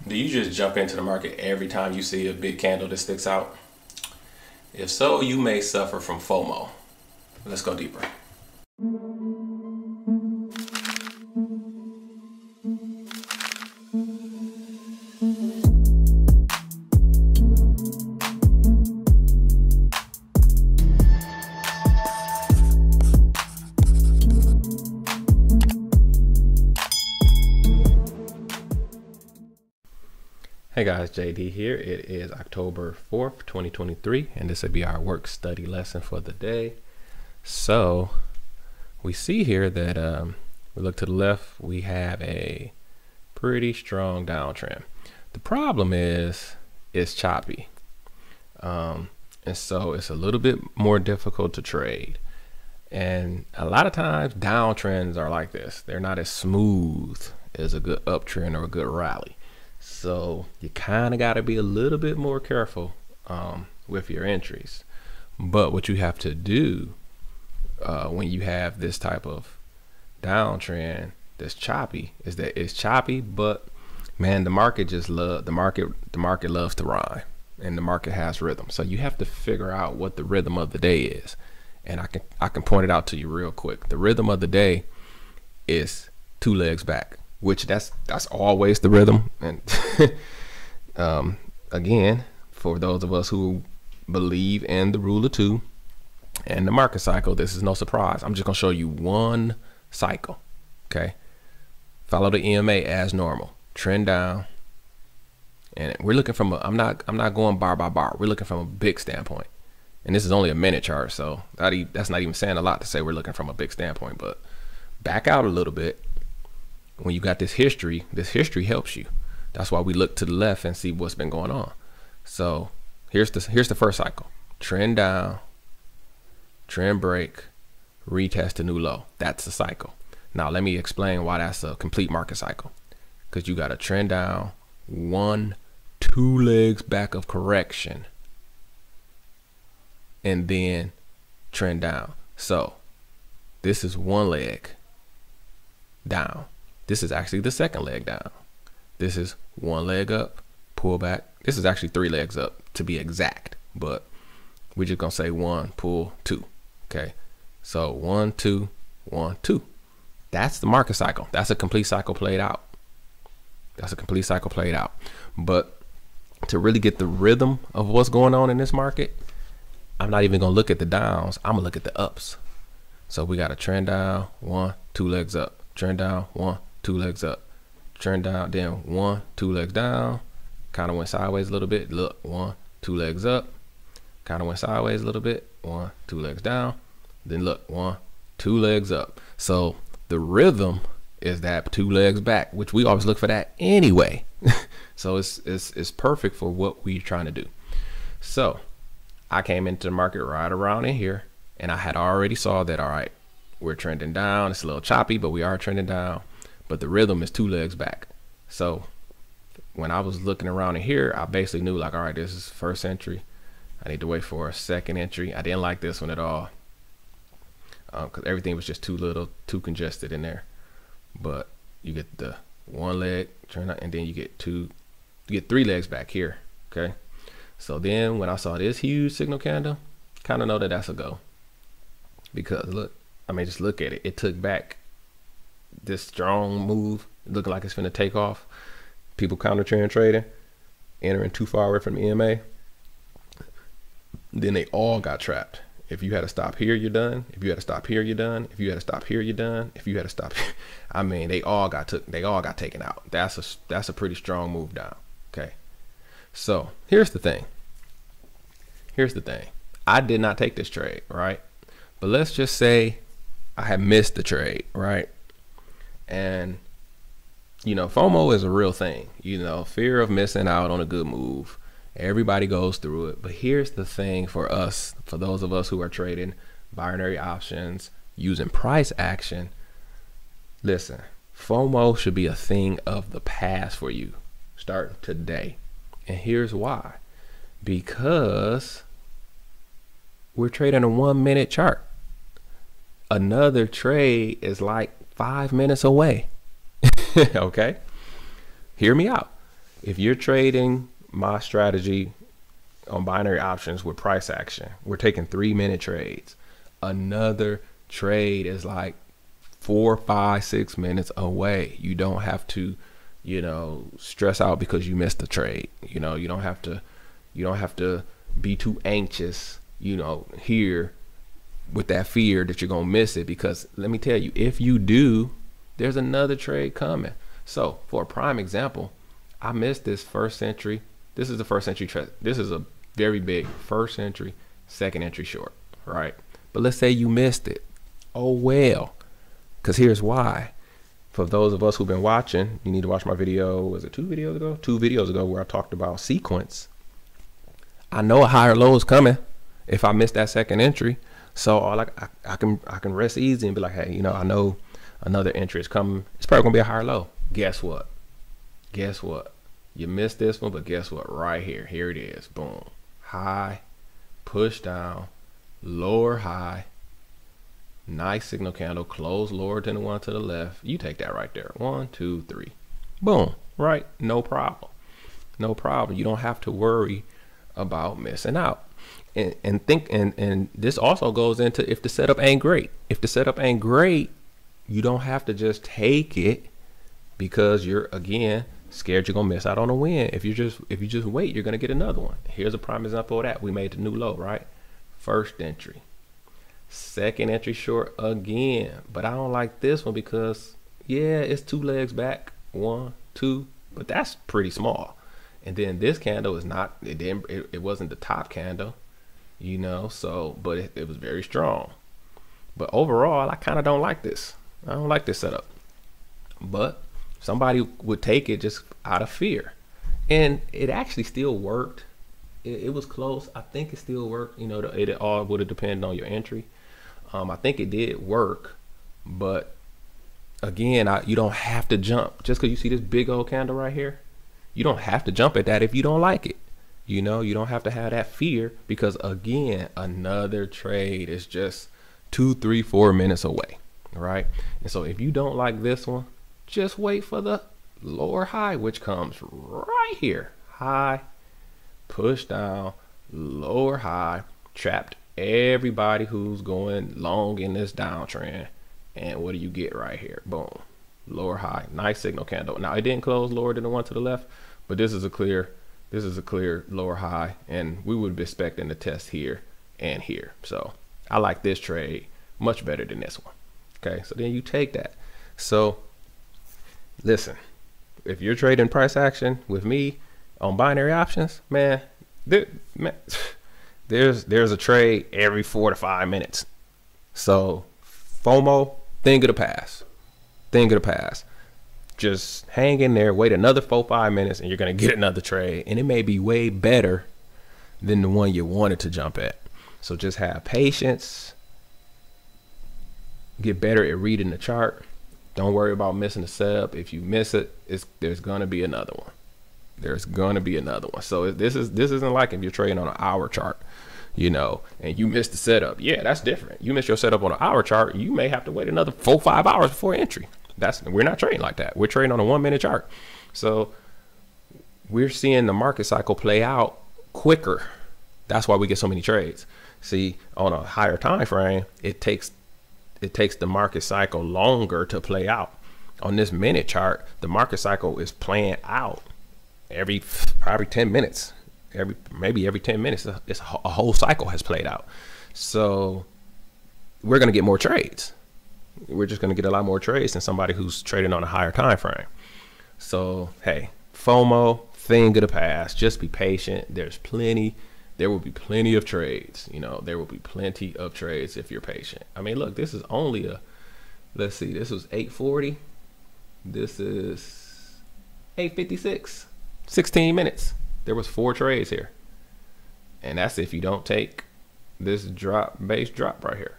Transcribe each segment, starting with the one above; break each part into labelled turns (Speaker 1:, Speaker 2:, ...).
Speaker 1: Do you just jump into the market every time you see a big candle that sticks out? If so, you may suffer from FOMO. Let's go deeper. Hey guys, JD here. It is October 4th, 2023, and this will be our work study lesson for the day. So we see here that we look to the left, we have a pretty strong downtrend. The problem is it's choppy. And so it's a little bit more difficult to trade. And a lot of times downtrends are like this. They're not as smooth as a good uptrend or a good rally. So you kind of got to be a little bit more careful with your entries. But what you have to do when you have this type of downtrend that's choppy is that it's choppy, but man, the market loves to rhyme, and the market has rhythm. So you have to figure out what the rhythm of the day is. And I can point it out to you real quick. The rhythm of the day is two legs back, which that's always the rhythm. And again, for those of us who believe in the rule of two and the market cycle, this is no surprise. I'm just gonna show you one cycle. Okay, follow the EMA as normal, trend down, and we're looking from I'm not going bar by bar. We're looking from a big standpoint, and this is only a minute chart, so that's not even saying a lot to say we're looking from a big standpoint. But back out a little bit. When you got this history helps you. That's why we look to the left and see what's been going on. So here's the first cycle. Trend down, trend break, retest a new low. That's the cycle. Now let me explain why that's a complete market cycle. Because you got a trend down, two legs back of correction, and then trend down. So this is one leg down. This is actually the second leg down. This is one leg up, pull back. This is actually three legs up to be exact, but we're just gonna say one, pull, two. Okay, so 1, 2, 1, 2. That's the market cycle. That's a complete cycle played out. That's a complete cycle played out. But to really get the rhythm of what's going on in this market, I'm not even gonna look at the downs. I'm gonna look at the ups. So we got a trend down, two legs up, trend down, two legs up, trend down, then two legs down, kind of went sideways a little bit. Look, two legs up, kind of went sideways a little bit, two legs down, then look, two legs up. So the rhythm is that two legs back, which we always look for that anyway. So it's perfect for what we're trying to do. So I came into the market right around in here, and I had already saw that, all right, we're trending down. It's a little choppy, but we are trending down. But the rhythm is two legs back. So when I was looking around in here, I basically knew, like, all right, this is first entry. I need to wait for a second entry. I didn't like this one at all because everything was just too congested in there. But you get the one leg turn out, and then you get three legs back here. Okay. So then when I saw this huge signal candle, kind of know that that's a go, because look, I mean, just look at it. It took back this strong move, looking like it's finna take off. People counter trend trading, entering too far away from the EMA. Then they all got trapped. If you had to stop here, you're done. If you had to stop here, you're done. If you had to stop here, you're done. If you had to stop here, I mean, they all got taken out. That's a pretty strong move down. Okay. So here's the thing. I did not take this trade, right? But let's just say I had missed the trade, right? And FOMO is a real thing. Fear of missing out on a good move. Everybody goes through it. But here's the thing for us, for those of us who are trading binary options, using price action. Listen, FOMO should be a thing of the past for you starting today. And here's why. Because we're trading a 1 minute chart. Another trade is like 5 minutes away. Okay, hear me out. if you're trading my strategy on binary options with price action, we're taking 3-minute trades. Another trade is like 4, 5, 6 minutes away. You don't have to, stress out because you missed the trade. You don't have to be too anxious, here with that fear that you're gonna miss it, because let me tell you, if you do, there's another trade coming. So for a prime example, I missed this first entry. This is the first entry trade. This is a very big first entry, second entry short, right? But let's say you missed it. Oh well, because here's why. For those of us who've been watching, you need to watch my video. Was it 2 videos ago? 2 videos ago, where I talked about sequence. I know a higher low is coming if I miss that second entry. So I can rest easy and be like, hey, I know another entry is coming. It's probably gonna be a higher low. Guess what? Guess what? You missed this one, but guess what? Right here, here it is. Boom. High, push down, lower high. Nice signal candle, close lower than the one to the left. You take that right there. 1, 2, 3. Boom. Right? No problem. No problem. You don't have to worry about missing out. And this also goes into if the setup ain't great. If the setup ain't great, you don't have to just take it because you're, again, scared you're gonna miss out on a win. If you just wait, you're gonna get another one. Here's a prime example of that. We made the new low, right? First entry, second entry short again, but I don't like this one because yeah, it's 2 legs back, 1, 2, but that's pretty small. And then this candle is not, it wasn't the top candle, so, but it was very strong. But overall, I kind of don't like this. I don't like this setup. But somebody would take it just out of fear. And it actually still worked. It was close. I think it still worked. It all would have depended on your entry. I think it did work. But again, you don't have to jump. Just because you see this big old candle right here, you don't have to jump at that if you don't like it. You don't have to have that fear, because again, another trade is just 2, 3, 4 minutes away, right? And so if you don't like this one, just wait for the lower high, which comes right here. High, push down, lower high, trapped everybody who's going long in this downtrend. And what do you get right here? Boom, lower high, nice signal candle. Now it didn't close lower than the one to the left, but this is a clear lower high, and we would be expecting to test here and here. So I like this trade much better than this one. Okay, so then you take that. So listen, if you're trading price action with me on binary options, man, there's a trade every 4 to 5 minutes. So FOMO, thing of the past. Thing of the past. Just hang in there, wait another 4, 5 minutes, and you're gonna get another trade, and it may be way better than the one you wanted to jump at. So just have patience. Get better at reading the chart. Don't worry about missing the setup. If you miss it, there's gonna be another one. There's gonna be another one. So this isn't like if you're trading on an hour chart, and you missed the setup. Yeah, that's different. You miss your setup on an hour chart, you may have to wait another 4, 5 hours before entry. We're not trading like that. We're trading on a 1 minute chart. So we're seeing the market cycle play out quicker. That's why we get so many trades. See, on a higher time frame, it takes the market cycle longer to play out. On this minute chart, the market cycle is playing out probably 10 minutes. Maybe every 10 minutes, a whole cycle has played out. So we're going to get more trades. We're just going to get a lot more trades than somebody who's trading on a higher time frame. So, hey, FOMO, thing of the past. Just be patient. There will be plenty of trades. There will be plenty of trades if you're patient. I mean, look, this is only let's see, this was 8:40. This is 8:56. 16 minutes. There was 4 trades here. And that's if you don't take this base drop right here.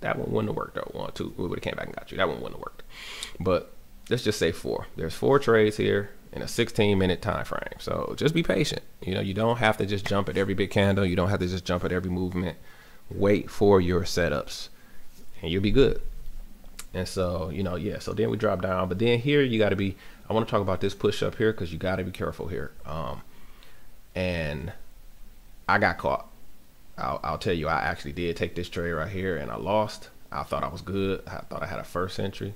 Speaker 1: That one wouldn't have worked though. 1, 2, we would have came back and got you. That one wouldn't have worked. But let's just say 4. There's 4 trades here in a 16-minute time frame. So just be patient. You don't have to just jump at every big candle. You don't have to just jump at every movement. Wait for your setups, and you'll be good. And so, yeah. So then we drop down, but then here you got to be I want to talk about this push up here because you got to be careful here. And I got caught. I'll tell you, I actually did take this trade right here and I lost. I thought I was good. I thought I had a first entry.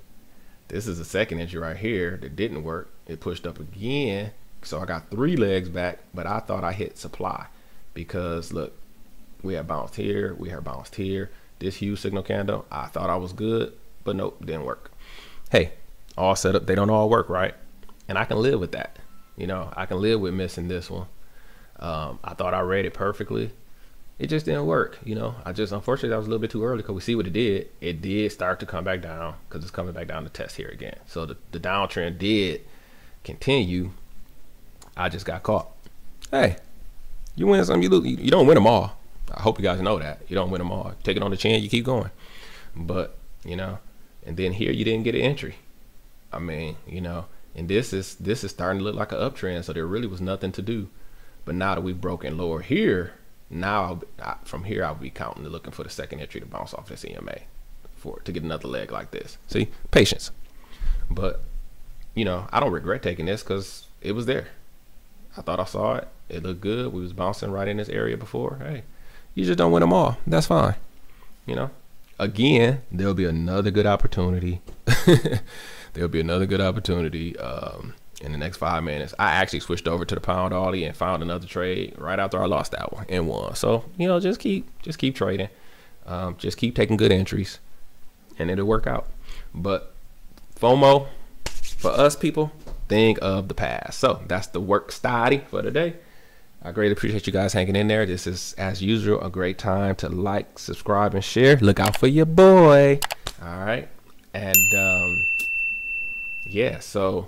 Speaker 1: This is a second entry right here that didn't work. It pushed up again. So I got 3 legs back, but I thought I hit supply because look, we have bounced here. We have bounced here. This huge signal candle, I thought I was good, but nope, didn't work. Hey, all set up. They don't all work, right? And I can live with that. You know, I can live with missing this one. I thought I read it perfectly. It just didn't work. You know, unfortunately, that was a little bit too early because we see what it did. It did start to come back down because it's coming back down to test here again. So the downtrend did continue. I just got caught. Hey, you win some, you lose. You don't win them all. I hope you guys know that. You don't win them all. Take it on the chin, you keep going. But, you know, and then here you didn't get an entry. I mean, you know, and this is starting to look like an uptrend, so there really was nothing to do. But now that we've broken lower here, now from here I'll be counting and looking for the second entry to bounce off this EMA to get another leg like this. See, patience. But, you know, I don't regret taking this because it was there. I thought I saw it. It looked good. We was bouncing right in this area before. Hey, you just don't win them all. That's fine. You know, again, there'll be another good opportunity. There'll be another good opportunity in the next 5 minutes. I actually switched over to the pound ollie and found another trade right after I lost that one and won. So, you know, just keep trading. Just keep taking good entries and it'll work out. But FOMO for us people, thing of the past. So that's the work study for today. I greatly appreciate you guys hanging in there. This is, as usual, a great time to like, subscribe, and share. Look out for your boy. All right. And yeah, so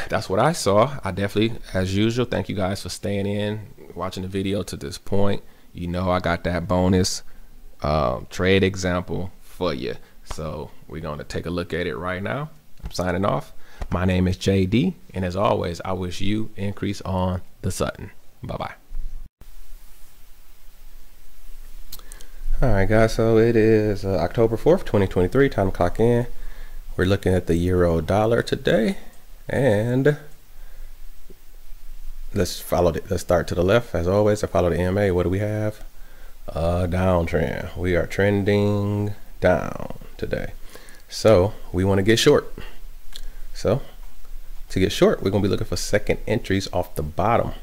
Speaker 1: that's what I saw. I definitely, as usual, thank you guys for staying in, watching the video to this point. You know I got that bonus trade example for you. So we're going to take a look at it right now. I'm signing off. My name is JD, and as always, I wish you increase on the Sutton. Bye-bye. All right, guys, so it is October 4th, 2023. Time to clock in. We're looking at the euro dollar today, and let's start to the left. As always, I follow the EMA. What do we have? Downtrend. We are trending down today. So we want to get short. So to get short, we're going to be looking for second entries off the bottom.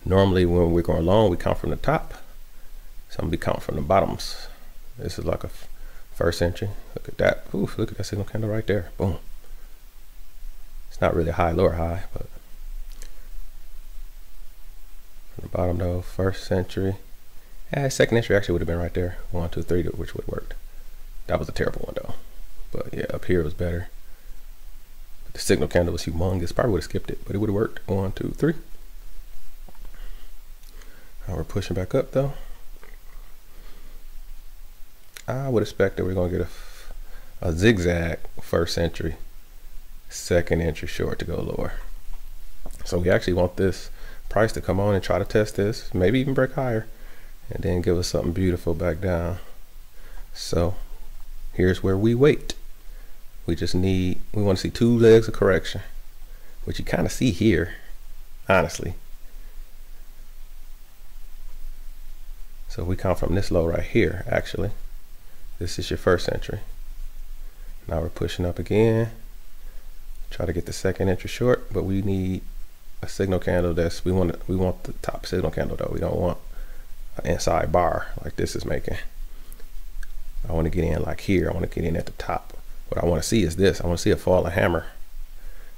Speaker 1: Normally when we're going long, we count from the top. So I'm going to be counting from the bottoms. This is like a first entry. Look at that. Ooh, look at that signal candle right there. Boom. It's not really high, lower high, but from the bottom though, first entry. Second entry actually would have been right there. 1, 2, 3, which would have worked. That was a terrible one though. But yeah, up here was better. The signal candle was humongous. Probably would have skipped it, but it would have worked. 1, 2, 3. Now we're pushing back up though. I would expect that we're going to get a zigzag first entry, second entry short to go lower. So we actually want this price to come on and try to test this, maybe even break higher, and then give us something beautiful back down. So here's where we wait. We want to see 2 legs of correction, which you kind of see here, honestly. So we count from this low right here, actually. This is your first entry. Now we're pushing up again. Try to get the second entry short, but we need a signal candle we want the top signal candle though. We don't want an inside bar like this is making. I want to get in like here. I want to get in at the top. What I want to see is this. I want to see a falling hammer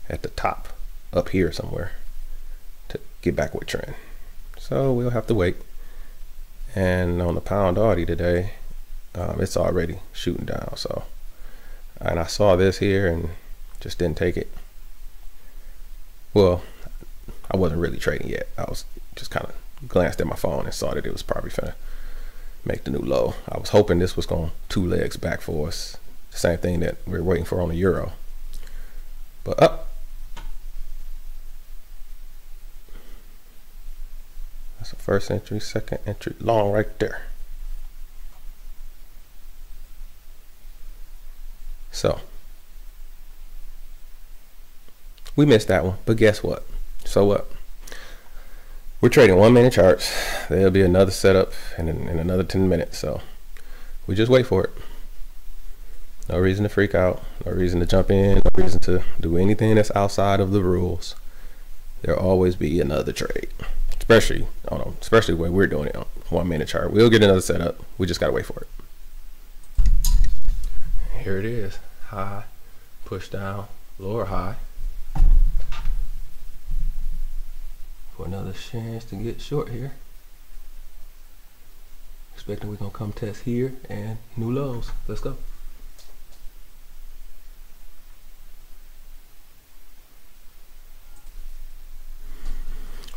Speaker 1: at the top up here somewhere to get back with trend. So we'll have to wait. And on the pound Audi today, it's already shooting down. So, and I saw this here and just didn't take it. Well, I wasn't really trading yet. I was just kind of glanced at my phone and saw that it was probably finna make the new low. I was hoping this was going 2 legs back for us. The same thing that we're waiting for on the euro. But up. That's the first entry, second entry, long right there. So We missed that one, but guess what? So what? We're trading 1 minute charts. There'll be another setup in another 10 minutes. So we just wait for it. No reason to freak out. No reason to jump in. No reason to do anything that's outside of the rules. There'll always be another trade. Especially when we're doing it on 1 minute chart. We'll get another setup. We just gotta wait for it. Here it is. High, push down, lower high. For another chance to get short here. Expecting we're gonna come test here and new lows. Let's go.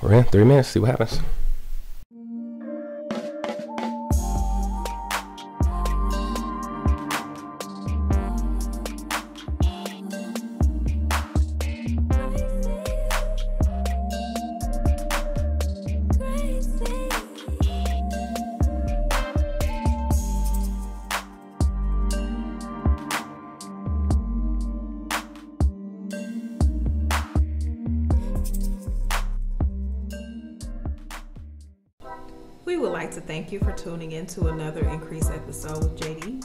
Speaker 1: We're in 3 minutes, see what happens.
Speaker 2: We would like to thank you for tuning in to another Increase episode with JD.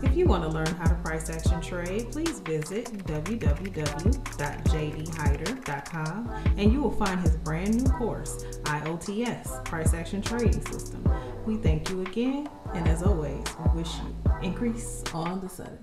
Speaker 2: If you want to learn how to price action trade, please visit www.jdhyder.com and you will find his brand new course, IOTS, Price Action Trading System. We thank you again, and as always, we wish you increase on the sudden.